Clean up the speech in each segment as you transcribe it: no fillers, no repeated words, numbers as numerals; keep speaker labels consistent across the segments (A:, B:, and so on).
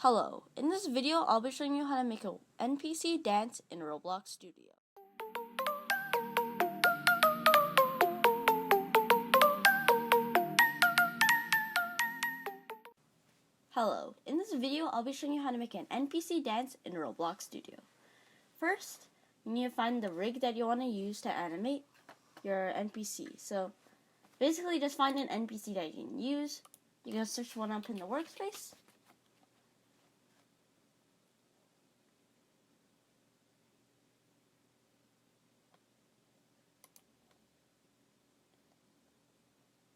A: Hello, in this video I'll be showing you how to make an NPC dance in Roblox Studio. Hello, in this video I'll be showing you how to make an NPC dance in Roblox Studio. First, you need to find the rig that you want to use to animate your NPC. So basically just find an NPC that you can use. You can search one up in the workspace.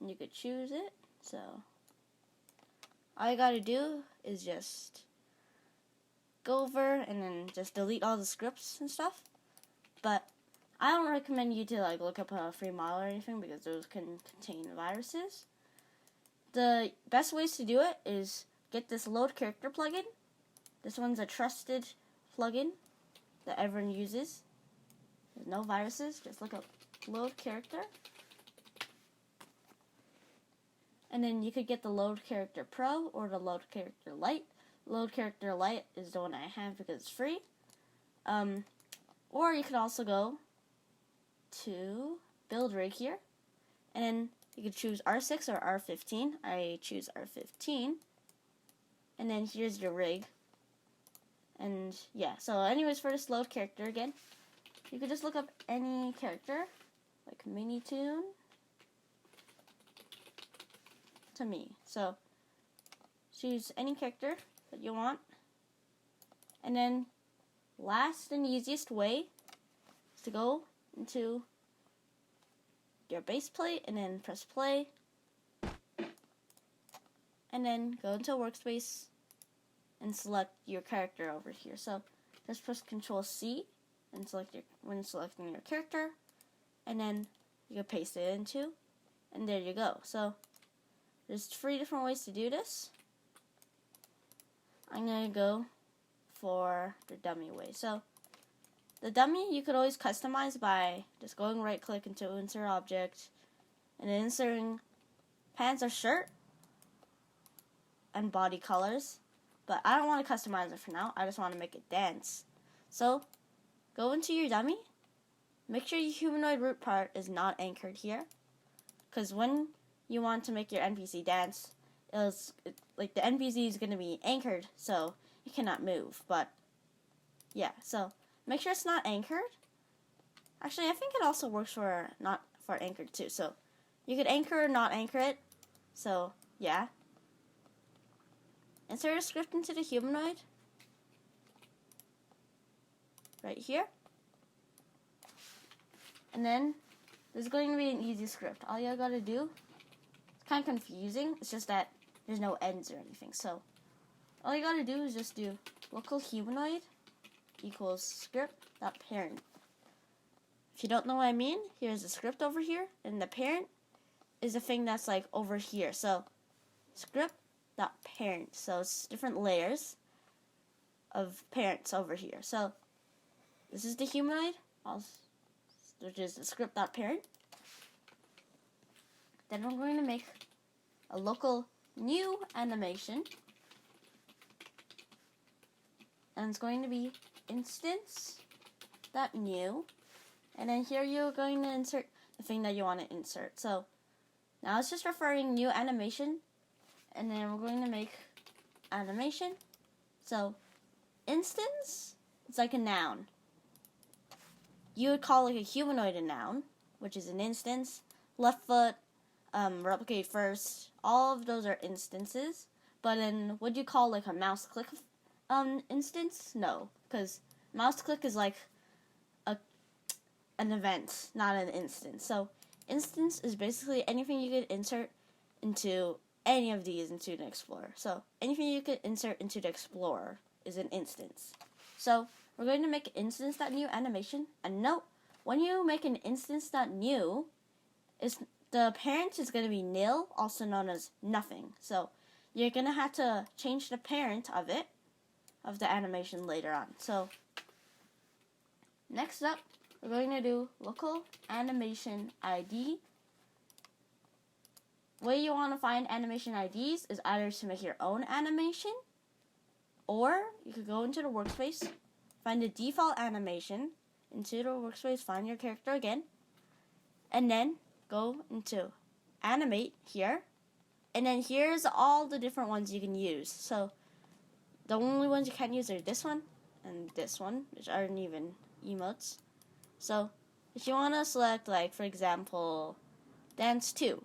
A: You could choose it. So all you gotta do is just go over and then just delete all the scripts and stuff. But I don't recommend you to look up a free model or anything because those can contain viruses. The best ways to do it is get this load character plugin. This one's a trusted plugin that everyone uses. There's no viruses. Just look up load character. And then you could get the Load Character Pro or the Load Character Lite. Load Character Lite is the one I have because it's free. Or you could also go to Build Rig here. And then you could choose R6 or R15. I choose R15. And then here's your rig. And yeah, so anyways, for this load character again, you could just look up any character, like Minitoon. To me. So choose any character that you want, and then last and easiest way is to go into your base plate and then press play, and then go into workspace and select your character over here. So just press Control C and select when selecting your character, and then you can paste it into, and there you go. So there's 3 different ways to do this. I'm going to go for the dummy way. So the dummy you could always customize by just going right click into insert object and then inserting pants or shirt and body colors. But I don't want to customize it for now. I just want to make it dance. So go into your dummy. Make sure your humanoid root part is not anchored here, because when you want to make your NPC dance, the NPC is going to be anchored, so you cannot move. But yeah, so make sure it's not anchored. Actually, I think it also works for not for anchored too. So you could anchor or not anchor it. So yeah, insert a script into the humanoid right here, and then there's going to be an easy script. All you gotta do, kind of confusing, it's just that there's no ends or anything. So all you gotta do is just do local humanoid equals script.Parent. If you don't know what I mean, here's the script over here, and the parent is the thing that's over here. So script.Parent. So it's different layers of parents over here. So this is the humanoid, which is the script.Parent. Then we're going to make a local new animation, and it's going to be Instance.new, and then here you're going to insert the thing that you want to insert. So now it's just referring new animation, and then we're going to make animation. So instance, it's like a noun. You would call a humanoid a noun, which is an instance. Left foot, replicate first, all of those are instances. But then would you call a mouse click instance? No, because mouse click is an event, not an instance. So instance is basically anything you could insert into any of these into the Explorer. So anything you could insert into the Explorer is an instance. So we're going to make Instance.new animation. And note, when you make an Instance.new, the parent is going to be nil, also known as nothing. So you're going to have to change the parent of the animation later on. So next up, we're going to do local AnimationId. Way you want to find animation IDs is either to make your own animation, Or you could go into the workspace, find the default animation, into the workspace, find your character again, and then go into animate here, and then here's all the different ones you can use. So the only ones you can't use are this one and this one, which aren't even emotes. So if you want to select, like, for example, dance 2,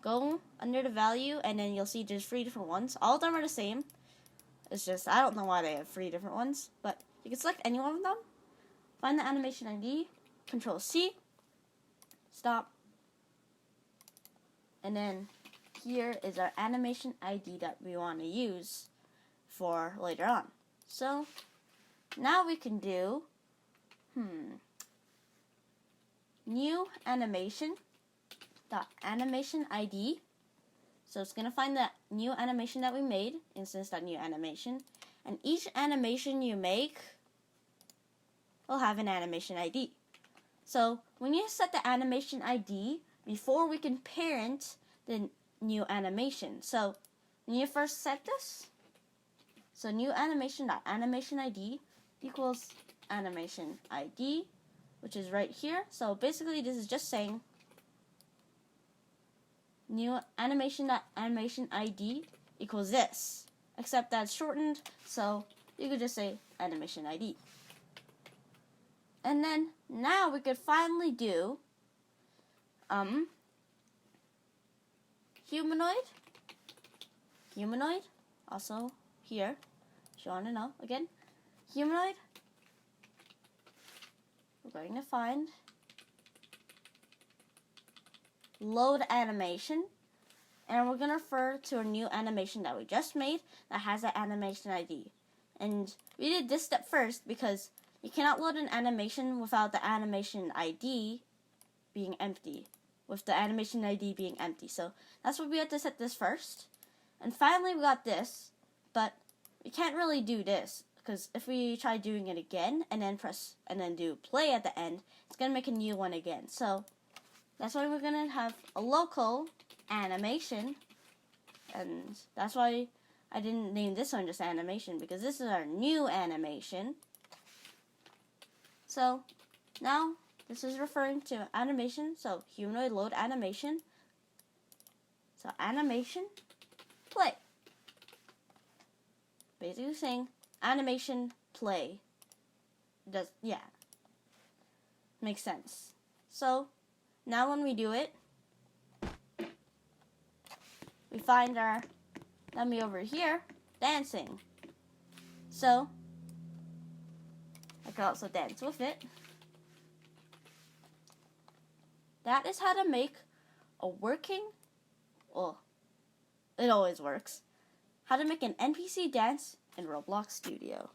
A: go under the value, and then you'll see there's 3 different ones. All of them are the same. It's just, I don't know why they have 3 different ones, but you can select any one of them, find the animation ID, Control C, stop, and then here is our animation ID that we want to use for later on. So now we can do new animation.AnimationId. So it's going to find the new animation that we made, Instance.new animation, and each animation you make will have an animation ID. So we need to set the animation ID before we can parent the new animation. So we need to first set this. So new animation.AnimationId equals animation ID, which is right here. So basically this is just saying new animation.AnimationId equals this, except that's shortened, so you could just say animation ID. And then now we could finally do humanoid, also here, if you want to know. Again, humanoid, we're going to find LoadAnimation, and we're going to refer to a new animation that we just made that has an animation ID. And we did this step first because you cannot load an animation without the animation ID being empty, with the animation ID being empty. So that's why we have to set this first. And finally we got this, but we can't really do this because if we try doing it again and then do play at the end, it's going to make a new one again. So that's why we're going to have a local animation, and that's why I didn't name this one just animation, because this is our new animation. So now this is referring to animation, so humanoid load animation. So animation, play. Basically saying animation, play. Makes sense. So now when we do it, we find our dummy over here dancing. So I can also dance with it. That is how to make a working, well, it always works, how to make an NPC dance in Roblox Studio.